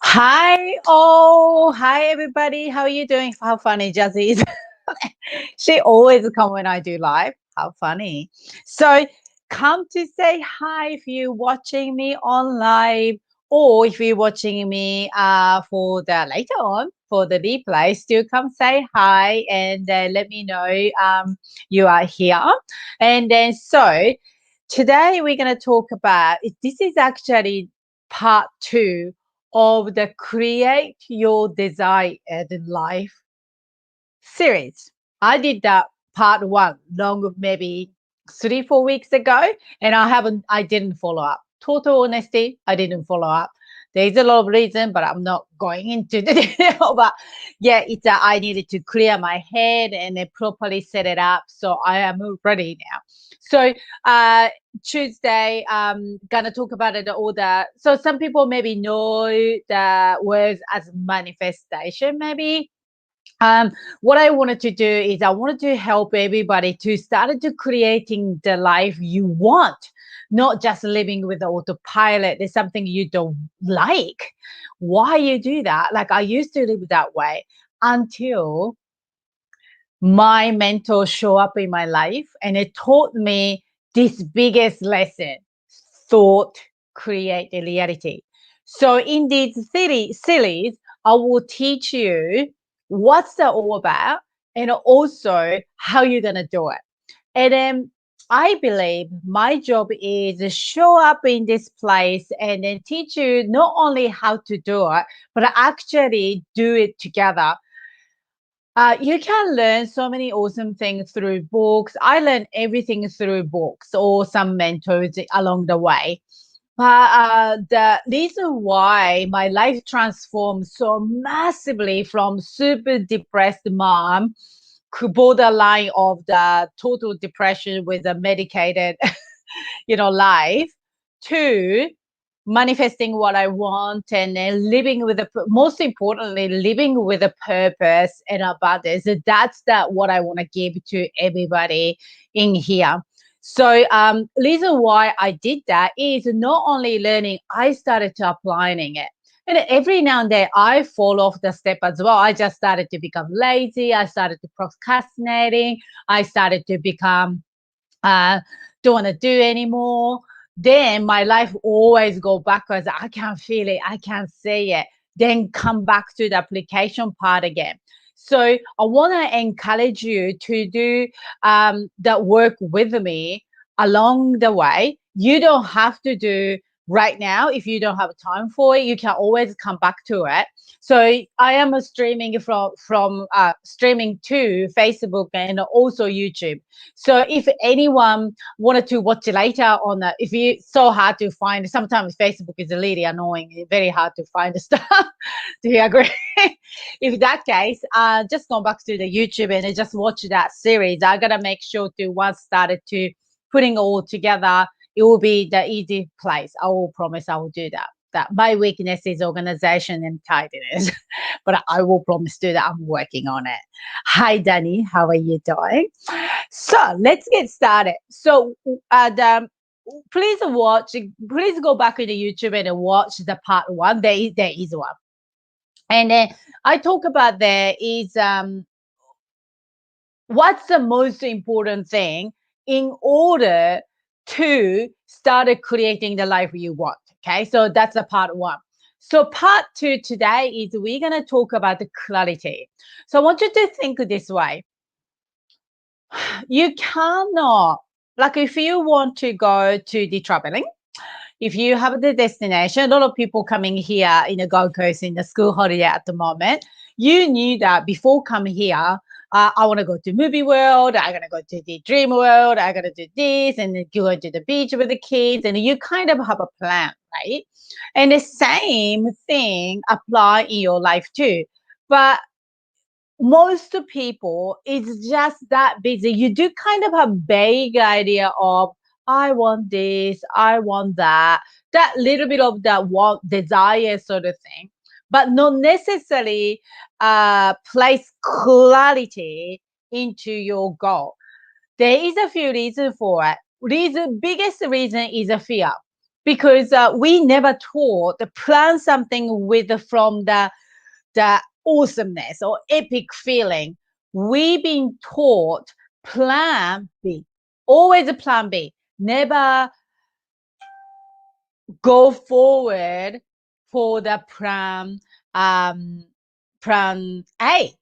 Hi, oh, hi everybody. How are you doing? How funny Jazzy is. She always come when I do live. How funny. So come to say hi if you're watching me on live or if you're watching me for the later on for the replay, still come say hi and let me know you are here. And then so today we're going to talk about this is actually part two of the Create Your Desired Life series. I did that part one long, maybe 3, 4 weeks ago, and I didn't follow up. Total honesty, I didn't follow up. There's a lot of reason, but I'm not going into the detail. But yeah, I needed to clear my head and then properly set it up. So I am ready now. So Tuesday, gonna talk about it all the. So some people maybe know the words as manifestation, maybe what I wanted to do is I wanted to help everybody to start to creating the life you want, not just living with the autopilot. There's something you don't like. Why you do that? Like I used to live that way until my mentor show up in my life and it taught me this biggest lesson: thought create a reality. So in these series I will teach you what's that all about and also how you're going to do it. And then I believe my job is to show up in this place and then teach you not only how to do it but actually do it together. You can learn so many awesome things through books. I learned everything through books or some mentors along the way. But the reason why my life transformed so massively from super depressed mom, borderline of the total depression with a medicated, life, to manifesting what I want and then living with most importantly, living with a purpose and abundance. That's what I want to give to everybody in here. So reason why I did that is not only learning, I started to applying it. And every now and then I fall off the step as well. I just started to become lazy. I started to procrastinating. I started to become don't want to do anymore. Then my life always go backwards. I can't feel it. I can't see it. Then come back to the application part again. So I want to encourage you to do that work with me along the way. You don't have to do right now. If you don't have time for it, you can always come back to it. So I am streaming from streaming to Facebook and also YouTube. So if anyone wanted to watch it later on, if you so hard to find, sometimes Facebook is really annoying, it's very hard to find the stuff. Do you agree? If that case, just go back to the YouTube and just watch that series. I gotta make sure to once started to putting all together, it will be the easy place. I will promise I will do that. That my weakness is organization and tidiness, but I will promise to that I'm working on it. Hi, Danny. How are you doing? So let's get started. So please go back into YouTube and watch the part one. There is one. And then I talk about there is what's the most important thing in order to start creating the life you want. Okay, so that's a part one. So part two today is we're going to talk about the clarity. So I want you to think this way. You cannot, like if you want to go to the traveling, if you have the destination, a lot of people coming here in the Gold Coast in the school holiday at the moment, you knew that before coming here, I want to go to movie world, I'm going to go to the dream world, I'm going to do this, and then go to the beach with the kids, and you kind of have a plan, right? And the same thing apply in your life too. But most people is just that busy. You do kind of have vague idea of I want this, I want that little bit of that want desire sort of thing, but not necessarily place clarity into your goal. There is a few reasons for it. Biggest reason is a fear because we never taught to plan something with from the awesomeness or epic feeling. We've been taught plan B, always a plan B, never go forward for the plan A,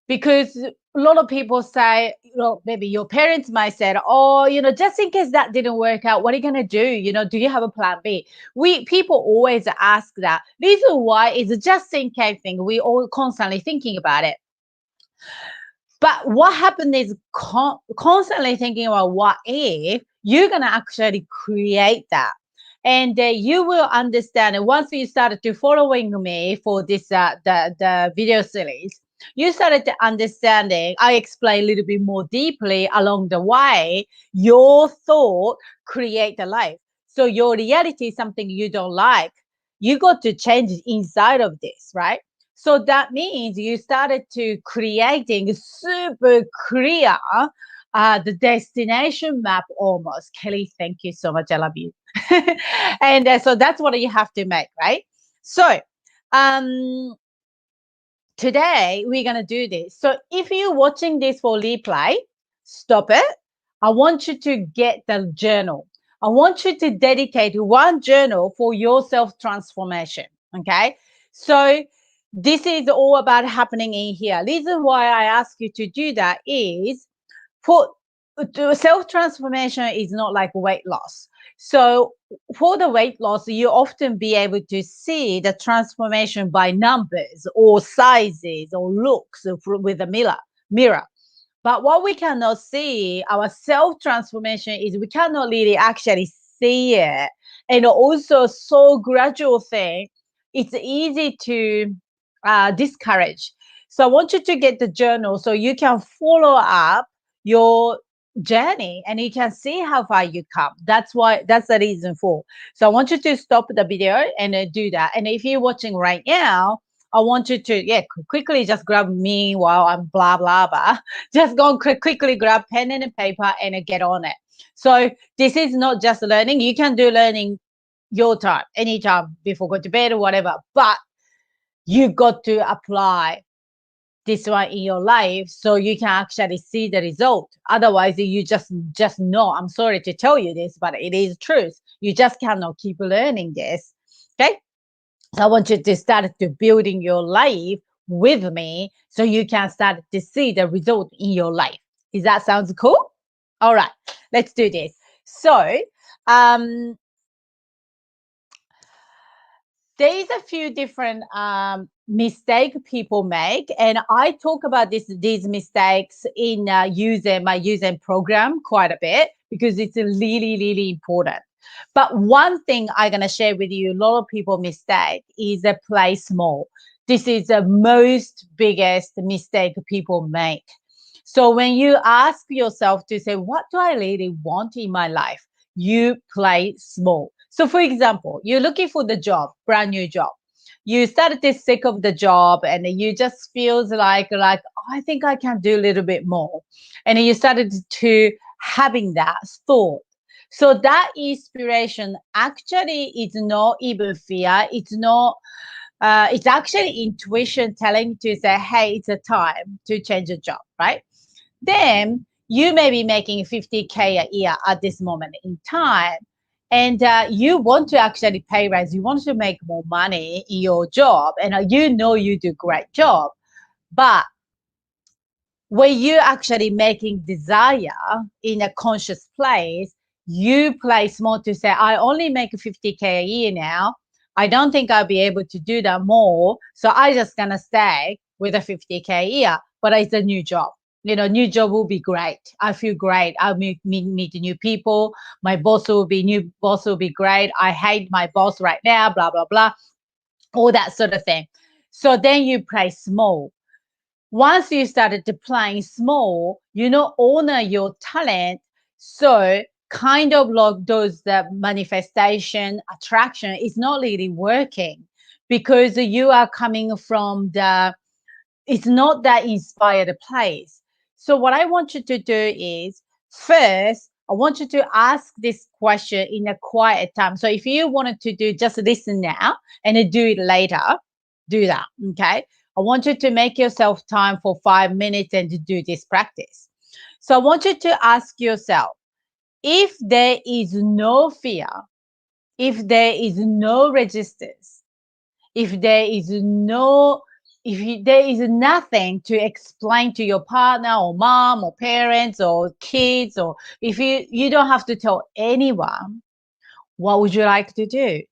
because a lot of people say, maybe your parents might say, oh, just in case that didn't work out, what are you going to do? Do you have a plan B? People always ask that. Reason why is a just in case thing. We all constantly thinking about it. But what happened is constantly thinking about what if, you're going to actually create that. And you will understand. And once you started to following me for this, the video series, you started to understanding. I explain a little bit more deeply along the way. Your thought create the life. So your reality is something you don't like. You got to change inside of this, right? So that means you started to creating super clear the destination map almost. Kelly, thank you so much. I love you. And so that's what you have to make, right? So today we're going to do this. So if you're watching this for replay, stop it. I want you to get the journal. I want you to dedicate one journal for your self-transformation. Okay. So this is all about happening in here. Reason why I ask you to do that is for self-transformation is not like weight loss. So for the weight loss, you often be able to see the transformation by numbers or sizes or looks with a mirror. But what we cannot see, our self-transformation, is we cannot really actually see it. And also so gradual thing, it's easy to discourage. So I want you to get the journal so you can follow up your journey and you can see how far you come. That's the reason for. So I want you to stop the video and do that. And if you're watching right now, I want you to quickly just grab me while I'm blah blah blah. Just go and quickly grab pen and paper and get on it. So this is not just learning. You can do learning your time, anytime before go to bed or whatever. But you got to apply this one in your life so you can actually see the result. Otherwise, you just know. I'm sorry to tell you this, but it is truth. You just cannot keep learning this. Okay. So I want you to start to building your life with me so you can start to see the result in your life. Is that sounds cool? All right, let's do this. So there's a few different mistake people make, and I talk about these mistakes in my using program quite a bit because it's really important. But one thing I'm going to share with you, a lot of people mistake is a play small. This is the most biggest mistake people make. So when you ask yourself to say, what do I really want in my life? You play small. So for example, you're looking for the job, brand new job. You started to sick of the job and you just feels like, oh, I think I can do a little bit more. And you started to having that thought. So that inspiration actually is not even fear. It's not, it's actually intuition telling to say, hey, it's a time to change a job, right? Then you may be making 50K a year at this moment in time. And you want to actually pay raise, you want to make more money in your job, and you know you do great job. But when you actually making desire in a conscious place, you play small to say, I only make 50K a year now. I don't think I'll be able to do that more. So I just gonna stay with a 50K a year, but it's a new job. New job will be great. I feel great. I'll meet new people. My new boss will be great. I hate my boss right now, blah, blah, blah, all that sort of thing. So then you play small. Once you started to playing small, honor your talent. So kind of like those manifestation attraction is not really working because you are coming from it's not that inspired place. So what I want you to do is first I want you to ask this question in a quiet time. So if you wanted to do, just listen now and then do it later, do that. Okay. I want you to make yourself time for 5 minutes and to do this practice. So I want you to ask yourself, if there is no fear, if there is no resistance, if there is no there is nothing to explain to your partner or mom or parents or kids, or if you don't have to tell anyone, what would you like to do?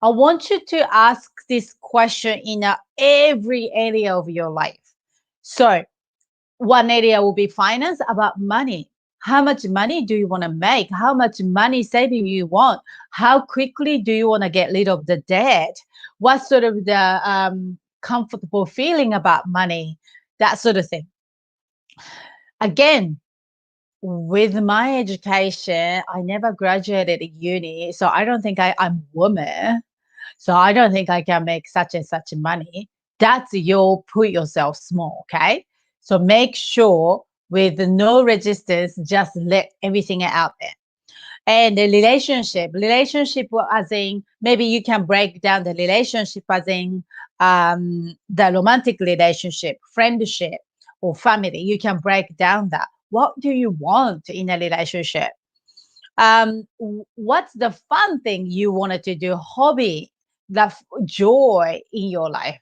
I want you to ask this question in every area of your life. So one area will be finance, about money. How much money do you want to make? How much money saving you want? How quickly do you want to get rid of the debt? What sort of the comfortable feeling about money? That sort of thing. Again, with my education, I never graduated at uni, so I don't think I'm woman. So I don't think I can make such and such money. That's your put yourself small, okay? So make sure with no resistance, just let everything out there. And the relationship as in, maybe you can break down the relationship as in the romantic relationship, friendship, or family. You can break down that. What do you want in a relationship? What's the fun thing you wanted to do, hobby, the joy in your life?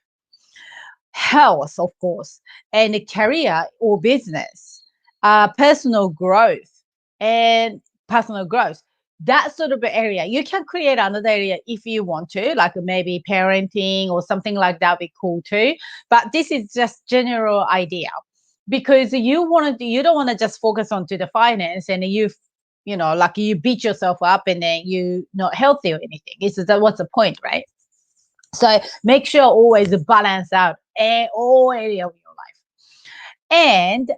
Health, of course, and a career or business, personal growth, and personal growth. That sort of area. You can create another area if you want to, like maybe parenting or something like that would be cool too. But this is just general idea, because you don't want to just focus on to the finance and like you beat yourself up and then you not healthy or anything. It's what's the point, right? So make sure always balance out all area of your life. And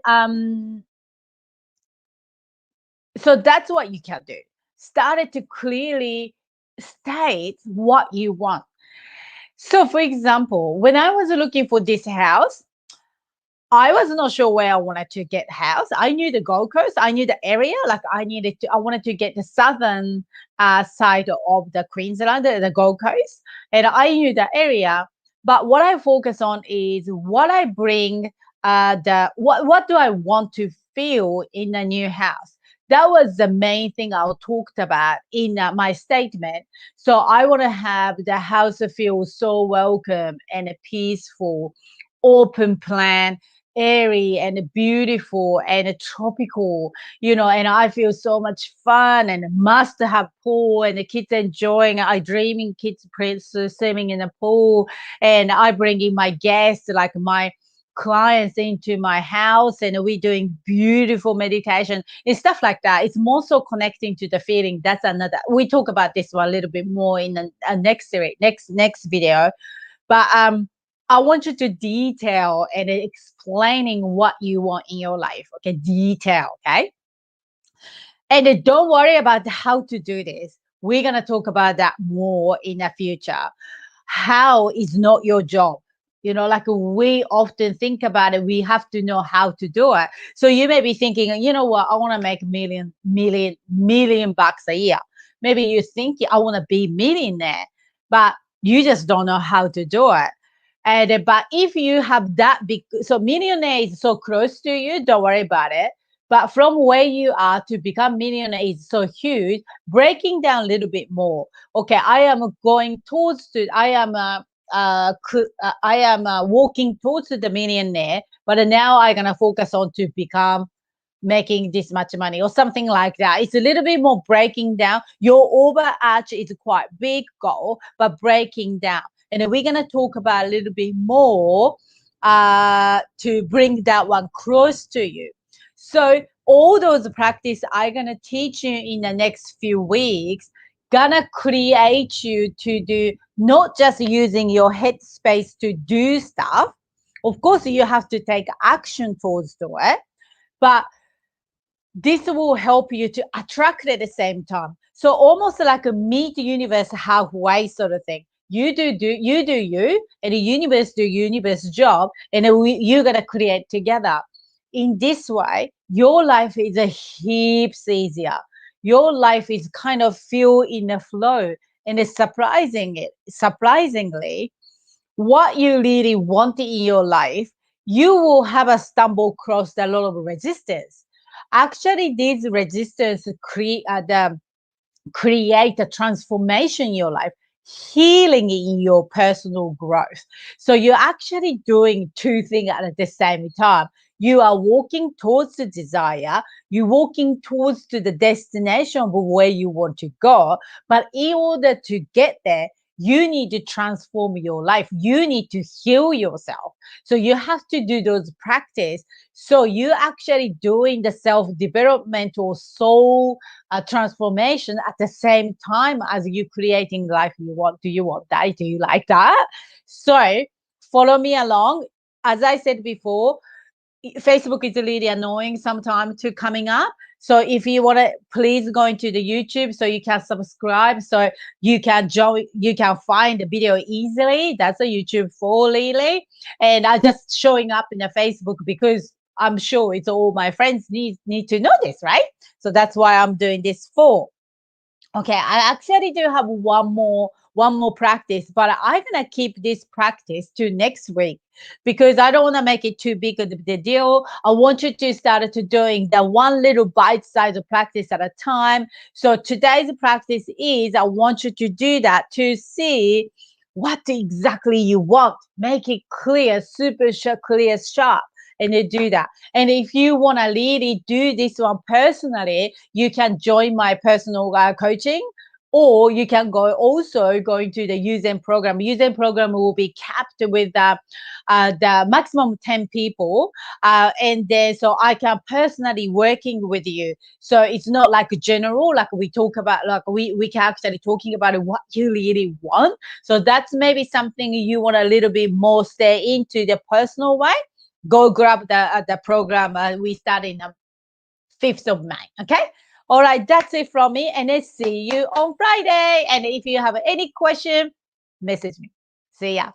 so that's what you can do. Started to clearly state what you want. So for example, when I was looking for this house, I was not sure where I wanted to get house. I knew the Gold Coast. I knew the area. Like I wanted to get the southern side of the Queensland, the Gold Coast, and I knew the area. But what I focus on is what I bring. What do I want to feel in a new house? That was the main thing I talked about in my statement. So I want to have the house feel so welcome and peaceful, open plan, airy and beautiful and tropical, and I feel so much fun and must have pool and the kids enjoying. I dreaming kids swimming in the pool, and I bring in my guests, like my clients, into my house, and we doing beautiful meditation and stuff like that. It's more so connecting to the feeling. That's another, we talk about this one a little bit more in the next video. But I want you to detail and explaining what you want in your life. Okay, detail. Okay, and don't worry about how to do this. We're gonna talk about that more in the future. How is not your job. Like we often think about it, we have to know how to do it. So you may be thinking, you know what, I want to make million bucks a year. Maybe you think I want to be millionaire, but you just don't know how to do it. And but if you have that big, so millionaire is so close to you, don't worry about it. But from where you are to become millionaire is so huge. Breaking down a little bit more. Okay, I am going towards to. I am walking towards the millionaire, but now I'm gonna focus on to become making this much money or something like that. It's a little bit more breaking down. Your overarch is quite big goal, but breaking down. And then we're going to talk about a little bit more to bring that one close to you. So all those practice I'm going to teach you in the next few weeks, gonna create you to do not just using your head space to do stuff. Of course, you have to take action towards to it, but this will help you to attract at the same time. So almost like a meet the universe halfway sort of thing. You do you, and the universe do universe job, and you're gonna create together. In this way, your life is a heaps easier. your life is kind of feel in a flow. And it's surprisingly, what you really want in your life, you will have a stumble across a lot of resistance. Actually, these resistance create a transformation in your life, healing in your personal growth. So you're actually doing two things at the same time. You are walking towards the desire, you're walking towards to the destination of where you want to go. But in order to get there, you need to transform your life. You need to heal yourself. So you have to do those practice. So you're actually doing the self-development or soul transformation at the same time as you creating life you want. Do you want that? Do you like that? So follow me along. As I said before, Facebook is really annoying sometimes to coming up. So if you want to, please go into the YouTube so you can subscribe, so you can join, you can find the video easily. That's a YouTube for Lily. And I just showing up in the Facebook because I'm sure it's all my friends need to know this, right? So that's why I'm doing this for. Okay, I actually do have one more practice, but I'm gonna keep this practice to next week because I don't want to make it too big of the deal. I want you to start to doing the one little bite-sized practice at a time. So today's practice is I want you to do that to see what exactly you want. Make it clear, super clear, sharp, and you do that. And if you want to really do this one personally, you can join my personal coaching, or you can go also going to the Uzen program. Uzen program will be capped with the maximum 10 people. And then so I can personally working with you. So it's not like a general, like we talk about, like we can actually talking about what you really want. So that's maybe something you want a little bit more stay into the personal way. Go grab the program. We start in 5th of May. Okay. All right. That's it from me. And I see you on Friday. And if you have any question, message me. See ya.